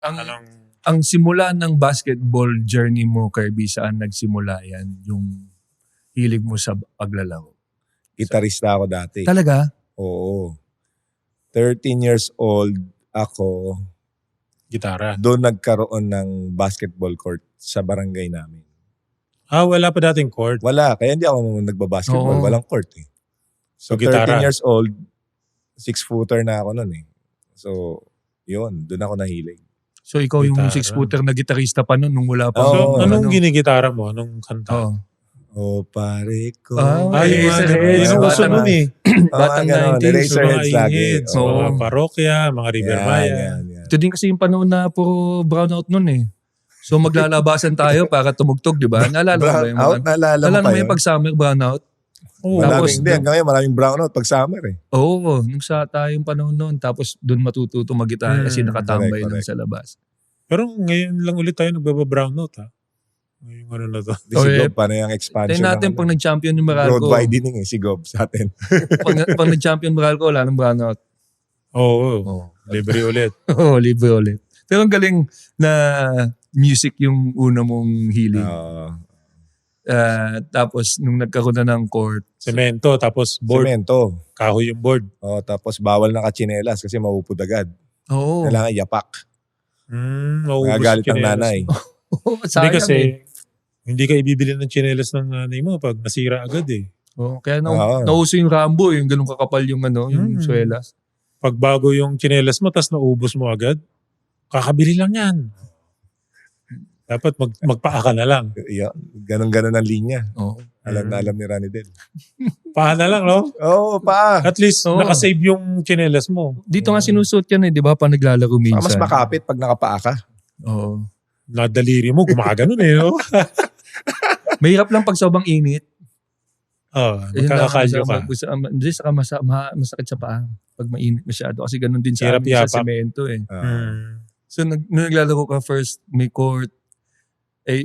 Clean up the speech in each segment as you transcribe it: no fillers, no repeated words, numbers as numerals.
Ang, Anong... ang simula ng basketball journey mo, Kirby, saan nagsimula yan? Yung hilig mo sa paglalaro? Gitarista ako dati. Talaga? Oo. 13 years old ako, Gitara. doon nagkaroon ng basketball court sa barangay namin. Wala pa dating court. Wala, kaya hindi ako nagbabasketball. Oo. Walang court eh. So, gitara. 13 years old, 6-footer na ako noon eh. So, yun, doon ako nahilig. So ikaw yung Gitara. 6-footer na gitarista pa nun nung wala pa. Oo. So, anong ginigitara mo? Anong kanta? Oo. Oh, pare ko. Yung mga Yun ang uso batang- nun eh. Batang Mga 90s, Eraserheads mga lagi. Ihids, Oo. mga parokya, mga River Maya. Yan. Ito din kasi yung panahon na puro brownout nun eh. So maglalabasan tayo para tumugtog, di ba? Naalala mo ba yung Brownout, mga? naalala mo Naalala pa mo yun? yung pag summer brownout? Oo. Tapos Maraming, hindi, hanggang ngayon maraming brownout pag summer eh. Oo, nung sa tayong panahon nun. Tapos doon matututo mag-gitara kasi nakatambay lang correct. sa labas. Pero ngayon lang ulit tayo nagbaba-brownout ha. Ngayong ano na to. Di si Okay. Gob, paano yung expansion? Tayo natin ng pag nag-champion yung road Meralco. widening eh, si Gob sa atin. pag nag-champion Meralco, wala nang brownout. Oo. Libre ulit. Oo, libre ulit. Pero ang galing na music yung una mong hiling. Tapos nung nagkaroon na ng court, Semento, tapos board. Semento. Kahoy yung board. Tapos bawal na kachinelas kasi maupod agad. oo. Kailangan yapak. Maubos Nagagalit ang tsinelas nanay. mo. Hindi Sayang kasi, eh. hindi ka ibibili ng tsinelas ng nanay mo pag nasira agad eh. Oo, kaya Oo. nauso yung Rambo, yung ganun kakapal yung yung swelas. Pag bago yung tsinelas mo, tas naubos mo agad, kakabili lang yan. Dapat magpaa ka na lang. Ganon-ganon ang linya. Oo. Alam na alam ni Ronnie Del. Paa na lang, no? Oo, pa. At least, Oo. nakasave yung tsinelas mo. Dito nga sinusuot yan eh, di ba? Pag naglalaro minsan. Mas makapit pag nakapaa ka. Oo. Nadaliri mo, gumaganon eh, no? Mahirap lang pag sobrang init. Magkakakalyo ka. Hindi, saka masakit sa paa. Pag mainit masyado. Kasi ganun din sa, Hirap amin, sa yapak. semento eh. So nung naglalaro ka first, may court,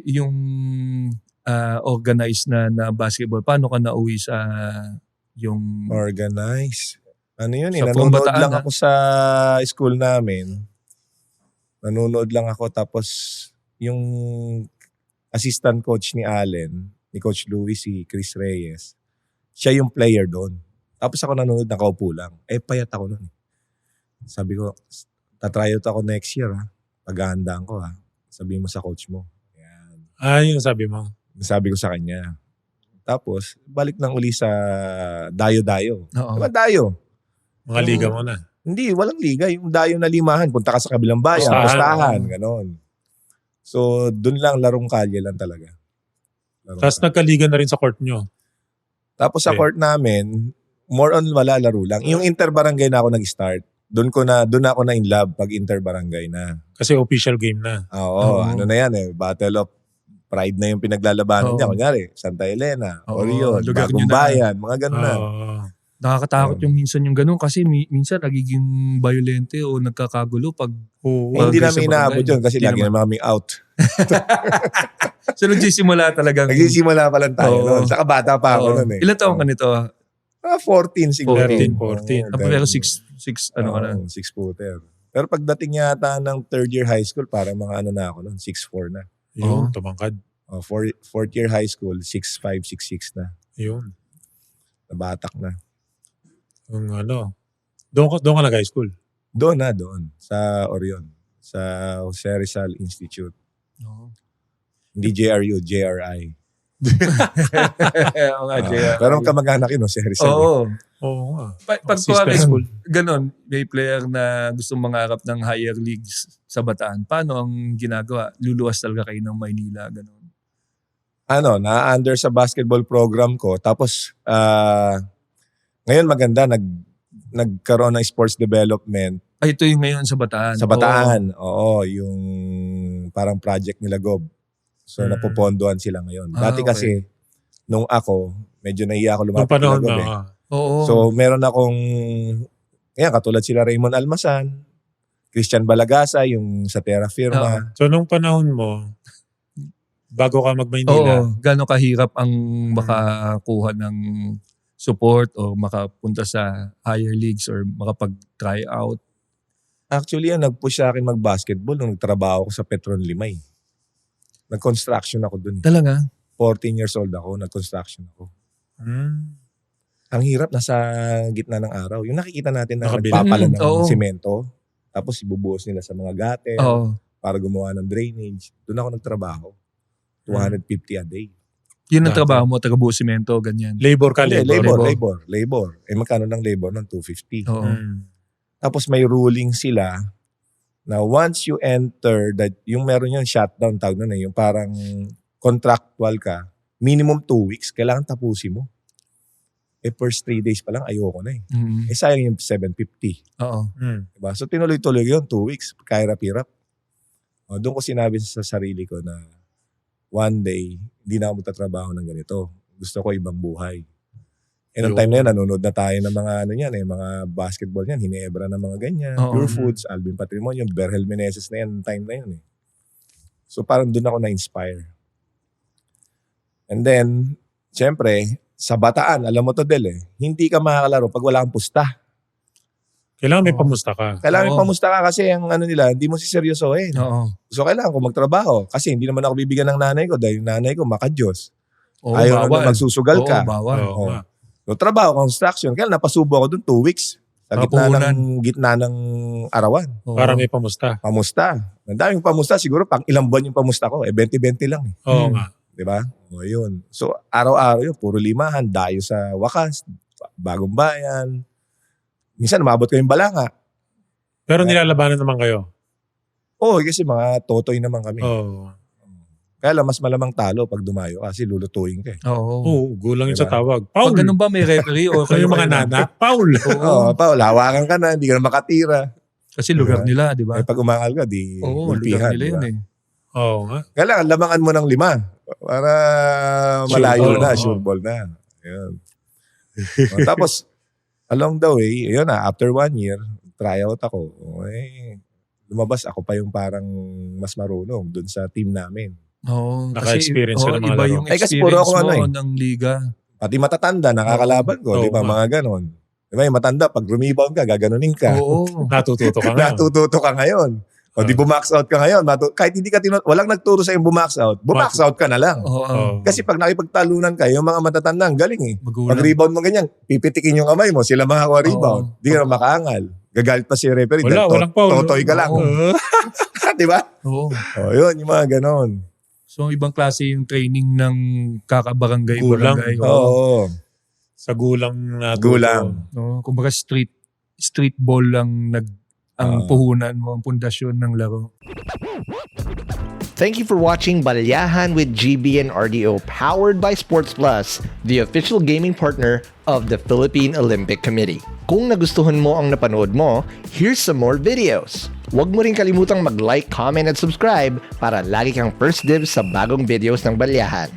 yung organized na basketball, paano ka nauwi sa yung... Organize. Ano yun eh, Sa nanonood Pambataan, lang ako sa school namin. Nanonood lang ako tapos yung assistant coach ni Allen, ni Coach Louis, si Chris Reyes, siya yung player doon. Tapos ako nanonood, nakaupo lang. Payat ako nun. Sabi ko, tatryout ako next year ha. Paghahandaan ko ha. Sabi mo sa coach mo. Yun sabi mo. Sabi ko sa kanya. Tapos, balik nang uli sa dayo-dayo. Oo. Diba dayo? Mga liga mo na. Hindi, walang liga. Yung dayo na limahan, punta ka sa kabilang bayan, postahan, ganon. So, dun lang, larong kalye lang talaga. Tapos nagkaliga na rin sa court nyo. Tapos sa court namin, more on wala, laro lang. Yung interbarangay na ako nag-start. Doon ako na in love pag interbarangay na. Kasi official game na. Oo, ano na yan eh, Battle of Pride na yung pinaglalabanan niya. Kunyari, Santa Elena, Orion, lugar Bagong nyo na. Bayan, mga ganun na. Nakakatakot yung minsan yung ganun kasi minsan nagiging violente o nagkakagulo pag... Hindi namin inaabot yun kasi lagi naman kaming out. So nagsisimula talagang... Nagsisimula pa lang tayo noon. Saka bata pa ako noon eh. Ilan taong ka nito? 14 siguro. 14. Pero 6 ano ka na? 6-footer. Pero pagdating yata ng third year high school, parang mga ano na ako noon, 6'4 na. Yun, tumangkad. Fourth year high school, 6'5", 6'6 na. Yun. Nabatak na. Yung ano, doon ka nag-high school? Doon. Sa Orion. Sa Jose Rizal Institute. Hindi JRU, JRI. Oo nga, JR. Pero kamag-anak yun, Jose Rizal. Oo nga. Pag Sister school. Ganon, may player na gusto mangarap ng higher leagues sa Bataan. Paano ang ginagawa? Luluwas talaga kayo ng Maynila, ganon. Na-under sa basketball program ko. Tapos, ngayon maganda, nagkaroon ng sports development. Ito yung ngayon sa Bataan. Sa Bataan, oo. Yung parang project nila Gob. So, napopondohan sila ngayon. Dati kasi, nung ako, medyo nahiya ako lumapit nila Gob eh. Oo. So, meron akong, katulad sila Raymond Almasan, Christian Balagasa, yung sa Terra Firma. So, nung panahon mo, bago ka mag-Maynila, gano'ng kahirap ang makakuha ng support o makapunta sa higher leagues or makapag-try out? Actually, nag-push sa akin mag-basketball nung nagtrabaho ko sa Petron Limay. Nag-construction ako dun. Talaga? 14 years old ako, nag-construction ako. Ang hirap, nasa gitna ng araw. Yung nakikita natin na Nakabila. nagpapala ng Oo. simento, tapos ibubuhos nila sa mga gutter Oo. para gumawa ng drainage. Doon ako nagtrabaho. 250 a day. Yun ang Dati. trabaho mo, taga-buo-simento, ganyan. Labor ka, Hindi, labor. labor. Magkano ng labor ng 250? Oo. Tapos may ruling sila na once you enter, that yung meron yung shutdown tawag na yung parang contractual ka, minimum 2 weeks, kailangan tapusin mo. First 3 days pa lang, ayoko na eh. Mm. Sayang yung 750. Oo. Diba? So tinuloy-tuloy yun, 2 weeks, kahirap-hirap. Doon ko sinabi sa sarili ko na one day, hindi na ako magtatrabaho ng ganito. Gusto ko ibang buhay. Noong time na yun, nanonood na tayo ng mga mga basketball yan, Hinebra na mga ganyan, Oo. Pure Foods, Alvin Patrimonio, Berhel Meneses na yan, time na yun eh. So parang doon ako na-inspire. And then, syempre, sa Bataan, alam mo to Del hindi ka makakalaro pag wala kang pusta. Kailangan may Oo. pamusta ka. Kailangan Oo. may pamusta ka kasi ang nila, hindi mo siseryosohin. Oo. So kailangan ko magtrabaho kasi hindi naman ako bibigyan ng nanay ko dahil yung nanay ko makadiyos. Oo, Ayaw bawal. na magsusugal ka. Oo, bawal. Oo Oo. nga. So trabaho, construction. Kaya napasubo ako doon 2 weeks. Sa gitna ng arawan. Oo. Para may pamusta. Pamusta. Ang daming pamusta. Siguro pang ilang buwan yung pamusta ko. 20-20 lang eh. Oo Hmm. nga. Di ba? O yun. So araw-araw yun. Puro limahan. Dayo sa Wakas. Bagong Bayan. Minsan umabot ko yung Balanga. Pero nilalabanan naman kayo. Oo, kasi mga totoy naman kami. Oo. Kaya lang mas malamang talo pag dumayo kasi lulutuin ka eh. Oo. Oo, gulang yun sa Diba? tawag. Pag Paul. ganun ba may referee o Kayo mga nana. Paul. Oo, Paul, hawakan ka na, hindi ka na makatira. Kasi lugar nila, di ba? Pag umangal ka, di Oo, ulpihan. lugar nila yun diba? eh. Oo nga. Kailangan lamangan mo ng 5 para malayo ball, na, oo. sure ball na. Ayun. Tapos, along the way, yun na, after 1 year, tryout ako. Lumabas ako pa yung parang mas marunong dun sa team namin. Oo. Naka-experience ka ng mga iba laro. yung Kasi puro experience ako mo ng liga. Pati matatanda, nakakalaban ko, Oo, di ba, nga. mga ganon. Di ba, yung matanda, pag rebound ka, gaganunin ka. Oo. Natututo ka nga. Natututo ka ngayon. O di bumax out ka ngayon. Kahit hindi ka walang nagturo sa yung bumax out out ka na lang. Oo. Oo. Kasi pag nakipagtalunan ka, yung mga matatanda, ang galing eh. Pag Magulang. rebound mo ganyan, pipitikin yung kamay mo, sila makakuha rebound. Oo. Di ka na makaangal. Gagalit pa si referee. Wala, dahil walang foul. Totoy ka lang. Oo. Di ba? Oo. O yun, yung mga ganon. So, ibang klase yung training ng kakabarangay. Gulang. Barangay. Oo. Sa gulang na Gulang. No, kumbaga street ball lang ang puhunan mo, ang pundasyon ng laro. Thank you for watching Balyahan with GB and RDO, powered by Sports Plus, the official gaming partner of the Philippine Olympic Committee. Kung nagustuhan mo ang napanood mo, here's some more videos. Huwag mo rin kalimutang mag-like, comment at subscribe para lagi kang first dibs sa bagong videos ng Balyahan.